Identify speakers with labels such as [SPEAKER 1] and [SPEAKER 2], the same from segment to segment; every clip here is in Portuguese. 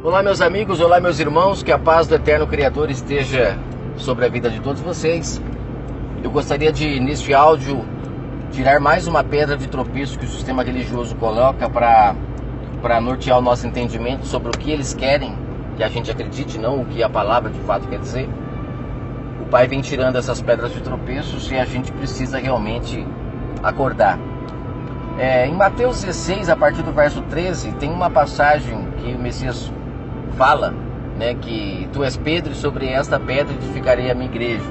[SPEAKER 1] Olá meus amigos, olá meus irmãos, que a paz do eterno Criador esteja sobre a vida de todos vocês. Eu gostaria de, neste áudio, tirar mais uma pedra de tropeço que o sistema religioso coloca para nortear o nosso entendimento sobre o que eles querem que a gente acredite, não o que a palavra de fato quer dizer. O Pai vem tirando essas pedras de tropeços e a gente precisa realmente acordar. Em Mateus 16, a partir do verso 13, tem uma passagem que o Messias fala, né, que tu és Pedro e sobre esta pedra edificarei a minha igreja.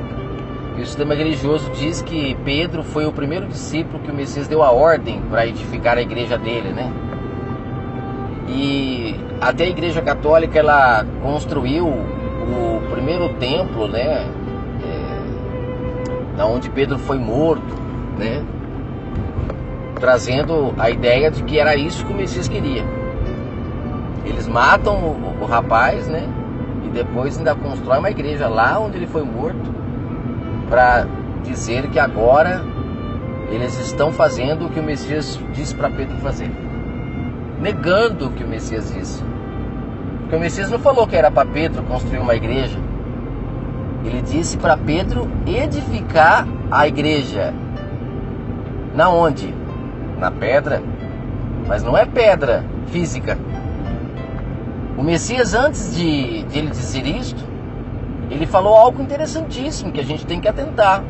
[SPEAKER 1] E o sistema religioso diz que Pedro foi o primeiro discípulo que o Messias deu a ordem para edificar a igreja dele, né? E até a igreja católica ela construiu o primeiro templo, né, da onde Pedro foi morto, né, trazendo a ideia de que era isso que o Messias queria. Eles matam o rapaz, né? E depois ainda constroem uma igreja lá onde ele foi morto, para dizer que agora eles estão fazendo o que o Messias disse para Pedro fazer, negando o que o Messias disse. Porque o Messias não falou que era para Pedro construir uma igreja. Ele disse para Pedro edificar a igreja. Na onde? Na pedra. Mas não é pedra física. O Messias, antes de ele dizer isto, ele falou algo interessantíssimo que a gente tem que atentar.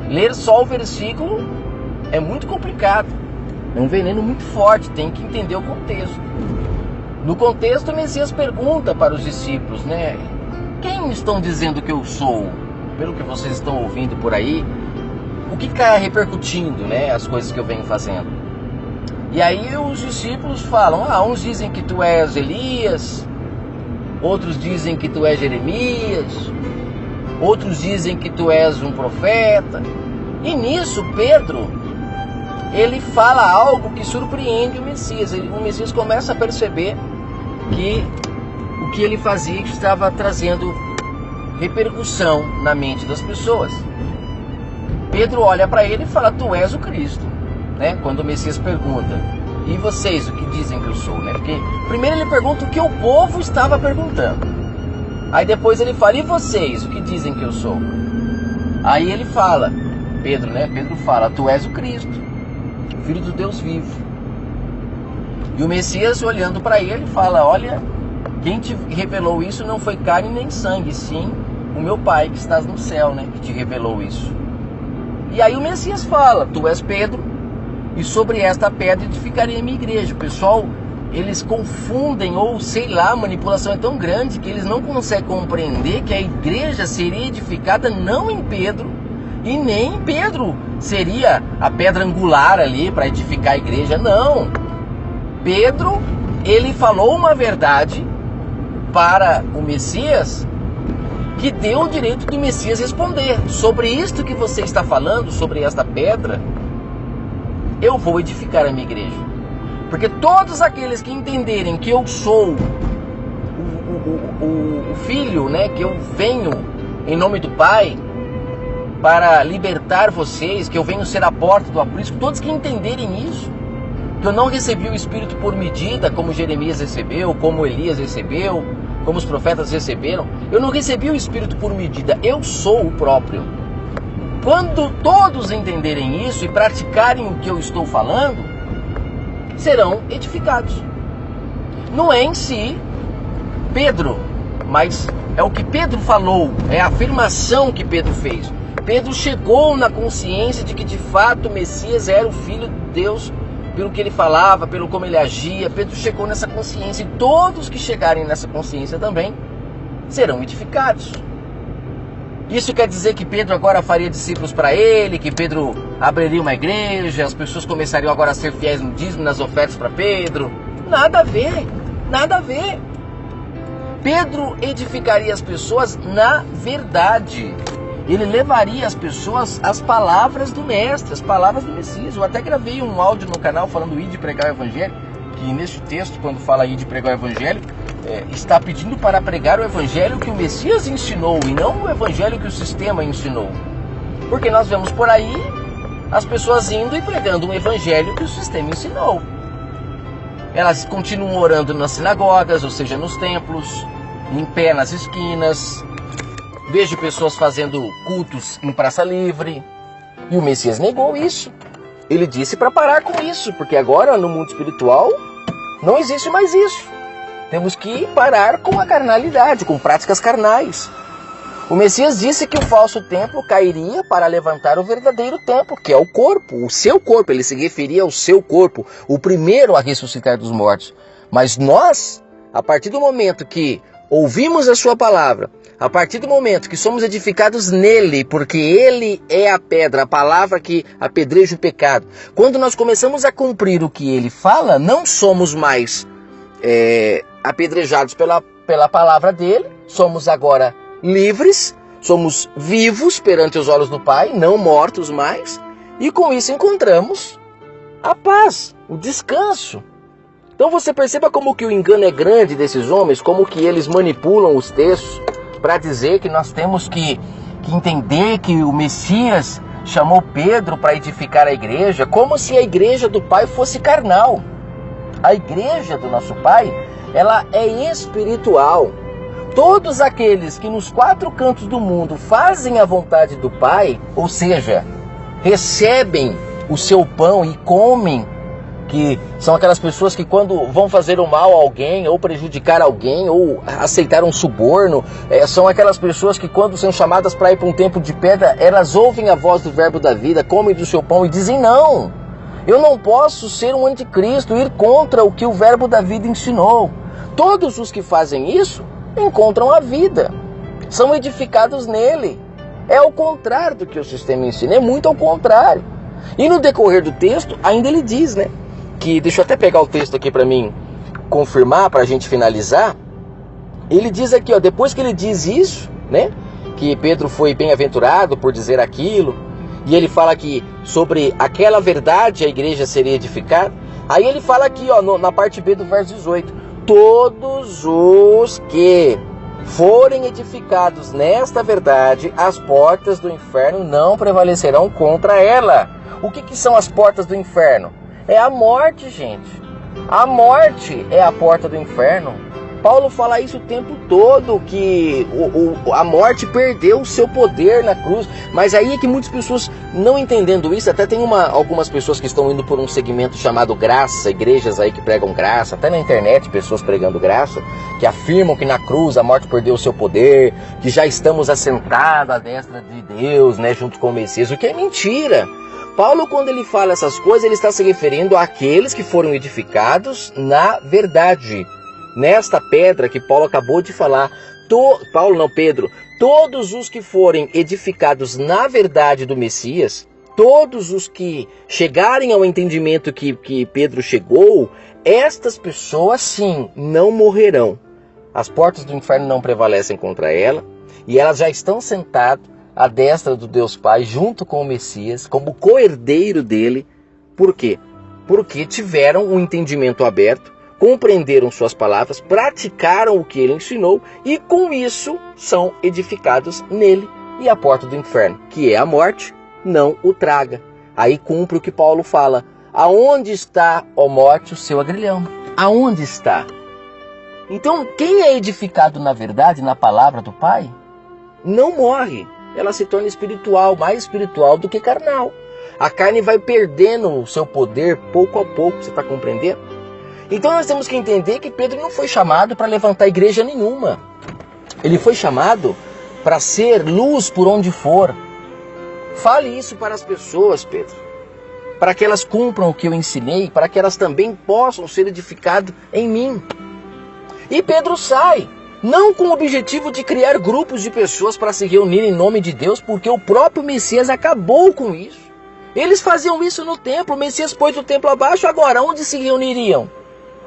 [SPEAKER 1] Ler só o versículo é muito complicado. É um veneno muito forte, tem que entender o contexto. No contexto, o Messias pergunta para os discípulos, né? Quem estão dizendo que eu sou? Pelo que vocês estão ouvindo por aí, o que está repercutindo, né? As coisas que eu venho fazendo. E aí os discípulos falam, uns dizem que tu és Elias, outros dizem que tu és Jeremias, outros dizem que tu és um profeta. E nisso Pedro, ele fala algo que surpreende o Messias. O Messias começa a perceber que o que ele fazia estava trazendo repercussão na mente das pessoas. Pedro olha para ele e fala, tu és o Cristo. Né? Quando o Messias pergunta, e vocês o que dizem que eu sou? Né? Porque primeiro ele pergunta o que o povo estava perguntando. Aí depois ele fala, e vocês o que dizem que eu sou? Aí ele fala, Pedro, né? Pedro fala, tu és o Cristo, Filho do Deus vivo. E o Messias olhando para ele fala, olha, quem te revelou isso não foi carne nem sangue, sim o meu Pai que estás no céu, né? Que te revelou isso. E aí o Messias fala, tu és Pedro, e sobre esta pedra edificarei a minha igreja. O pessoal, eles confundem, ou sei lá, a manipulação é tão grande que eles não conseguem compreender que a igreja seria edificada não em Pedro, e nem Pedro seria a pedra angular ali para edificar a igreja. Não. Pedro, ele falou uma verdade para o Messias que deu o direito do Messias responder. Sobre isto que você está falando, sobre esta pedra, eu vou edificar a minha igreja. Porque todos aqueles que entenderem que eu sou o Filho, né, que eu venho em nome do Pai para libertar vocês, que eu venho ser a porta do aprisco, todos que entenderem isso, que eu não recebi o Espírito por medida, como Jeremias recebeu, como Elias recebeu, como os profetas receberam, eu não recebi o Espírito por medida, eu sou o próprio. Quando todos entenderem isso e praticarem o que eu estou falando, serão edificados. Não é em si Pedro, mas é o que Pedro falou, é a afirmação que Pedro fez. Pedro chegou na consciência de que de fato o Messias era o Filho de Deus, pelo que ele falava, pelo como ele agia. Pedro chegou nessa consciência, e todos que chegarem nessa consciência também serão edificados. Isso quer dizer que Pedro agora faria discípulos para ele, que Pedro abriria uma igreja, as pessoas começariam agora a ser fiéis no dízimo, nas ofertas para Pedro? Nada a ver, nada a ver. Pedro edificaria as pessoas na verdade. Ele levaria as pessoas às palavras do Mestre, às palavras do Messias. Eu até gravei um áudio no canal falando de pregar o Evangelho, que neste texto, quando fala de pregar o Evangelho, está pedindo para pregar o Evangelho que o Messias ensinou e não o Evangelho que o sistema ensinou. Porque nós vemos por aí as pessoas indo e pregando um Evangelho que o sistema ensinou. Elas continuam orando nas sinagogas, ou seja, nos templos, em pé nas esquinas. Vejo pessoas fazendo cultos em praça livre. E o Messias negou isso. Ele disse para parar com isso, porque agora no mundo espiritual não existe mais isso. Temos que parar com a carnalidade, com práticas carnais. O Messias disse que o falso templo cairia para levantar o verdadeiro templo, que é o corpo, o seu corpo. Ele se referia ao seu corpo, o primeiro a ressuscitar dos mortos. Mas nós, a partir do momento que ouvimos a sua palavra, a partir do momento que somos edificados nele, porque ele é a pedra, a palavra que apedreja o pecado, quando nós começamos a cumprir o que ele fala, não somos mais apedrejados pela palavra dele, somos agora livres, somos vivos perante os olhos do Pai, não mortos mais, e com isso encontramos a paz, o descanso. Então você perceba como que o engano é grande desses homens, como que eles manipulam os textos para dizer que nós temos que entender que o Messias chamou Pedro para edificar a igreja, como se a igreja do Pai fosse carnal. A igreja do nosso Pai, ela é espiritual. Todos aqueles que nos 4 cantos do mundo fazem a vontade do Pai, ou seja, recebem o seu pão e comem, que são aquelas pessoas que quando vão fazer o mal a alguém, ou prejudicar alguém, ou aceitar um suborno, são aquelas pessoas que quando são chamadas para ir para um templo de pedra, elas ouvem a voz do verbo da vida, comem do seu pão e dizem não, eu não posso ser um anticristo, ir contra o que o verbo da vida ensinou. Todos os que fazem isso encontram a vida, são edificados nele. É ao contrário do que o sistema ensina, é muito ao contrário. E no decorrer do texto, ainda ele diz, né? Que, deixa eu até pegar o texto aqui para mim confirmar, para a gente finalizar. Ele diz aqui, ó, depois que ele diz isso, né? Que Pedro foi bem-aventurado por dizer aquilo, e ele fala aqui sobre aquela verdade a igreja seria edificada. Aí ele fala aqui, ó, na parte B do verso 18, todos os que forem edificados nesta verdade, as portas do inferno não prevalecerão contra ela. O que são as portas do inferno? É a morte, gente. A morte é a porta do inferno. Paulo fala isso o tempo todo, que a morte perdeu o seu poder na cruz. Mas aí é que muitas pessoas, não entendendo isso, até tem algumas pessoas que estão indo por um segmento chamado graça, igrejas aí que pregam graça, até na internet pessoas pregando graça, que afirmam que na cruz a morte perdeu o seu poder, que já estamos assentados à destra de Deus, né, junto com o Messias, o que é mentira. Paulo, quando ele fala essas coisas, ele está se referindo àqueles que foram edificados na verdade. Nesta pedra que Paulo acabou de falar, Pedro, todos os que forem edificados na verdade do Messias, todos os que chegarem ao entendimento que Pedro chegou, estas pessoas sim, não morrerão. As portas do inferno não prevalecem contra ela, e elas já estão sentadas à destra do Deus Pai, junto com o Messias, como co-herdeiro dele. Por quê? Porque tiveram um entendimento aberto, compreenderam suas palavras, praticaram o que ele ensinou e com isso são edificados nele. E a porta do inferno, que é a morte, não o traga. Aí cumpre o que Paulo fala. Aonde está, ó morte, o seu agrilhão? Aonde está? Então, quem é edificado na verdade, na palavra do Pai, não morre. Ela se torna espiritual, mais espiritual do que carnal. A carne vai perdendo o seu poder pouco a pouco, você está compreendendo? Então nós temos que entender que Pedro não foi chamado para levantar igreja nenhuma. Ele foi chamado para ser luz por onde for. Fale isso para as pessoas, Pedro, para que elas cumpram o que eu ensinei, para que elas também possam ser edificadas em mim. E Pedro sai, não com o objetivo de criar grupos de pessoas para se reunir em nome de Deus, porque o próprio Messias acabou com isso. Eles faziam isso no templo, o Messias pôs o templo abaixo, agora onde se reuniriam?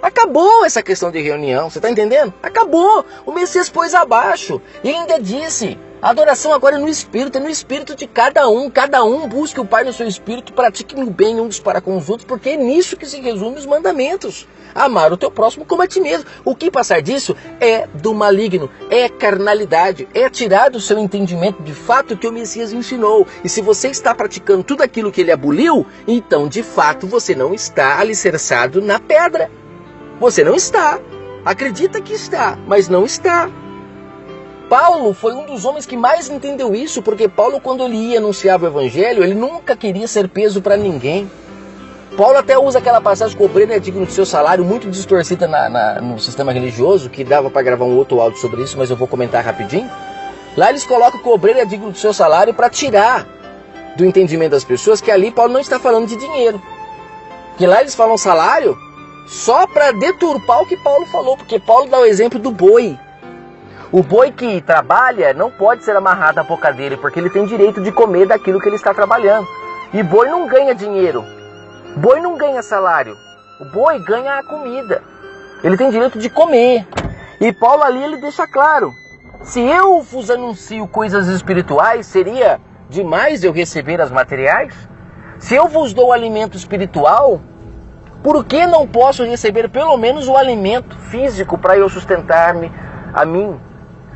[SPEAKER 1] Acabou essa questão de reunião, você está entendendo? Acabou, o Messias pôs abaixo. E ele ainda disse, a adoração agora é no espírito de cada um busque o Pai no seu espírito, pratique o bem uns para com os outros, porque é nisso que se resume os mandamentos. Amar o teu próximo como a ti mesmo. O que passar disso é do maligno, é carnalidade, é tirar do seu entendimento de fato o que o Messias ensinou. E se você está praticando tudo aquilo que ele aboliu, então de fato você não está alicerçado na pedra. Você não está. Acredita que está, mas não está. Paulo foi um dos homens que mais entendeu isso, porque Paulo, quando ele ia anunciar o evangelho, ele nunca queria ser peso para ninguém. Paulo até usa aquela passagem que o obreiro é digno do seu salário, muito distorcida no sistema religioso, que dava para gravar um outro áudio sobre isso, mas eu vou comentar rapidinho. Lá eles colocam que o obreiro é digno do seu salário para tirar do entendimento das pessoas que ali Paulo não está falando de dinheiro. Porque lá eles falam salário só para deturpar o que Paulo falou, porque Paulo dá o exemplo do boi. O boi que trabalha não pode ser amarrado à boca dele, porque ele tem direito de comer daquilo que ele está trabalhando. E boi não ganha dinheiro. Boi não ganha salário. O boi ganha a comida. Ele tem direito de comer. E Paulo ali ele deixa claro: se eu vos anuncio coisas espirituais, seria demais eu receber as materiais? Se eu vos dou alimento espiritual, por que não posso receber pelo menos o alimento físico para eu sustentar-me a mim?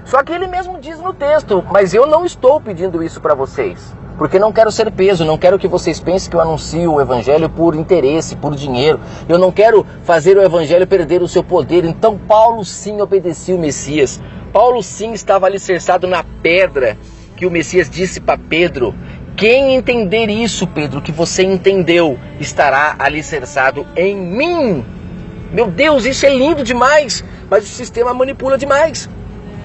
[SPEAKER 1] Só que ele mesmo diz no texto: mas eu não estou pedindo isso para vocês, porque não quero ser peso, não quero que vocês pensem que eu anuncio o evangelho por interesse, por dinheiro. Eu não quero fazer o evangelho perder o seu poder. Então Paulo sim obedecia o Messias. Paulo sim estava alicerçado na pedra que o Messias disse para Pedro: quem entender isso, Pedro, que você entendeu, estará alicerçado em mim. Meu Deus, isso é lindo demais, mas o sistema manipula demais.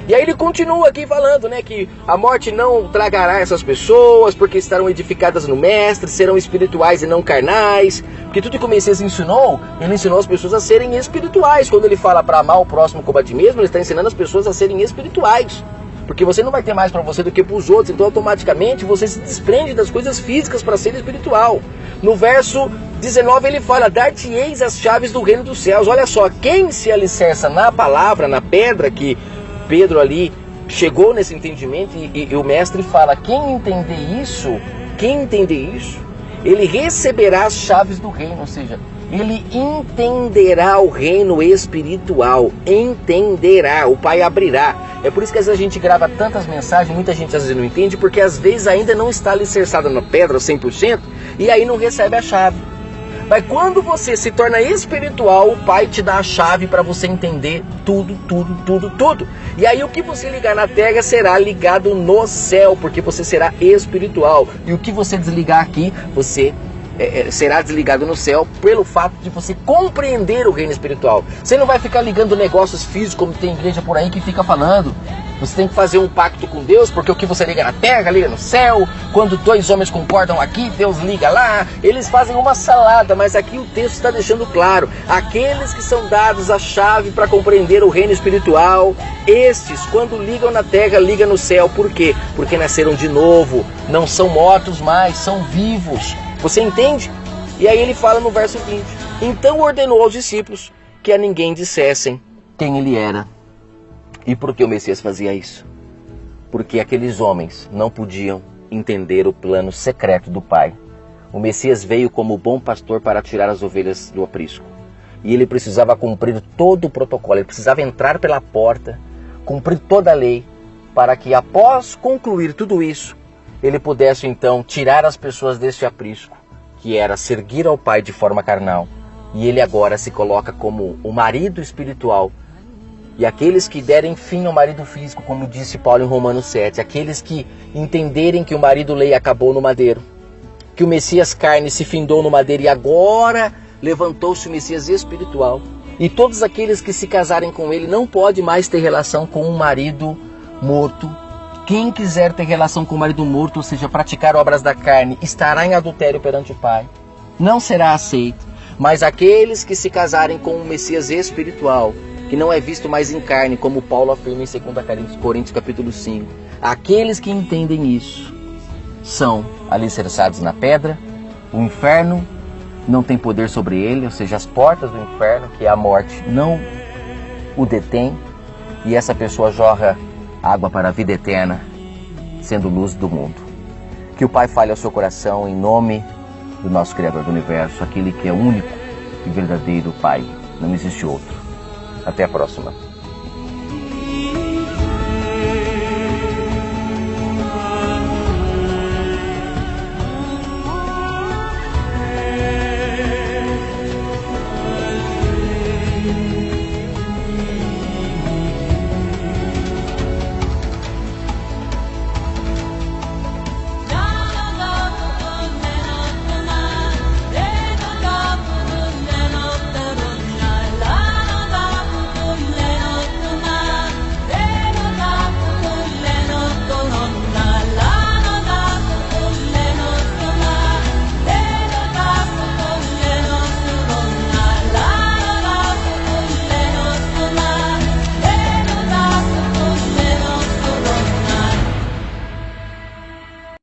[SPEAKER 1] E aí ele continua aqui falando, né, que a morte não tragará essas pessoas, porque estarão edificadas no Mestre, serão espirituais e não carnais. Porque tudo que o Messias ensinou, ele ensinou as pessoas a serem espirituais. Quando ele fala para amar o próximo como a ti mesmo, ele está ensinando as pessoas a serem espirituais. Porque você não vai ter mais para você do que para os outros, então automaticamente você se desprende das coisas físicas para ser espiritual. No verso 19 ele fala: dar-te-eis as chaves do reino dos céus. Olha só, quem se alicerça na palavra, na pedra, que Pedro ali chegou nesse entendimento, e o mestre fala: quem entender isso, ele receberá as chaves do reino, ou seja, ele entenderá o reino espiritual, entenderá, o Pai abrirá. É por isso que às vezes a gente grava tantas mensagens, muita gente às vezes não entende, porque às vezes ainda não está alicerçada na pedra 100%, e aí não recebe a chave. Mas quando você se torna espiritual, o Pai te dá a chave para você entender tudo. E aí o que você ligar na terra será ligado no céu, porque você será espiritual. E o que você desligar aqui, você será desligado no céu, pelo fato de você compreender o reino espiritual. Você não vai ficar ligando negócios físicos, como tem igreja por aí que fica falando. Você tem que fazer um pacto com Deus, porque o que você liga na terra, liga no céu. Quando dois homens concordam aqui, Deus liga lá. Eles fazem uma salada, mas aqui o texto está deixando claro: aqueles que são dados a chave para compreender o reino espiritual, estes, quando ligam na terra, ligam no céu. Por quê? Porque nasceram de novo, não são mortos mais, são vivos. Você entende? E aí ele fala no verso 20: então ordenou aos discípulos que a ninguém dissessem quem ele era. E por que o Messias fazia isso? Porque aqueles homens não podiam entender o plano secreto do Pai. O Messias veio como bom pastor para tirar as ovelhas do aprisco. E ele precisava cumprir todo o protocolo, ele precisava entrar pela porta, cumprir toda a lei, para que após concluir tudo isso, ele pudesse então tirar as pessoas deste aprisco, que era servir ao Pai de forma carnal. E ele agora se coloca como o marido espiritual. E aqueles que derem fim ao marido físico, como disse Paulo em Romanos 7, aqueles que entenderem que o marido lei acabou no madeiro, que o Messias carne se findou no madeiro e agora levantou-se o Messias espiritual, e todos aqueles que se casarem com ele não pode mais ter relação com um marido morto. Quem quiser ter relação com o marido morto, ou seja, praticar obras da carne, estará em adultério perante o Pai. Não será aceito. Mas aqueles que se casarem com um Messias espiritual, que não é visto mais em carne, como Paulo afirma em 2 Coríntios capítulo 5. Aqueles que entendem isso são alicerçados na pedra. O inferno não tem poder sobre ele, ou seja, as portas do inferno, que é a morte, não o detém. E essa pessoa jorra água para a vida eterna, sendo luz do mundo. Que o Pai fale ao seu coração em nome do nosso Criador do Universo, aquele que é único e verdadeiro Pai. Não existe outro. Até a próxima.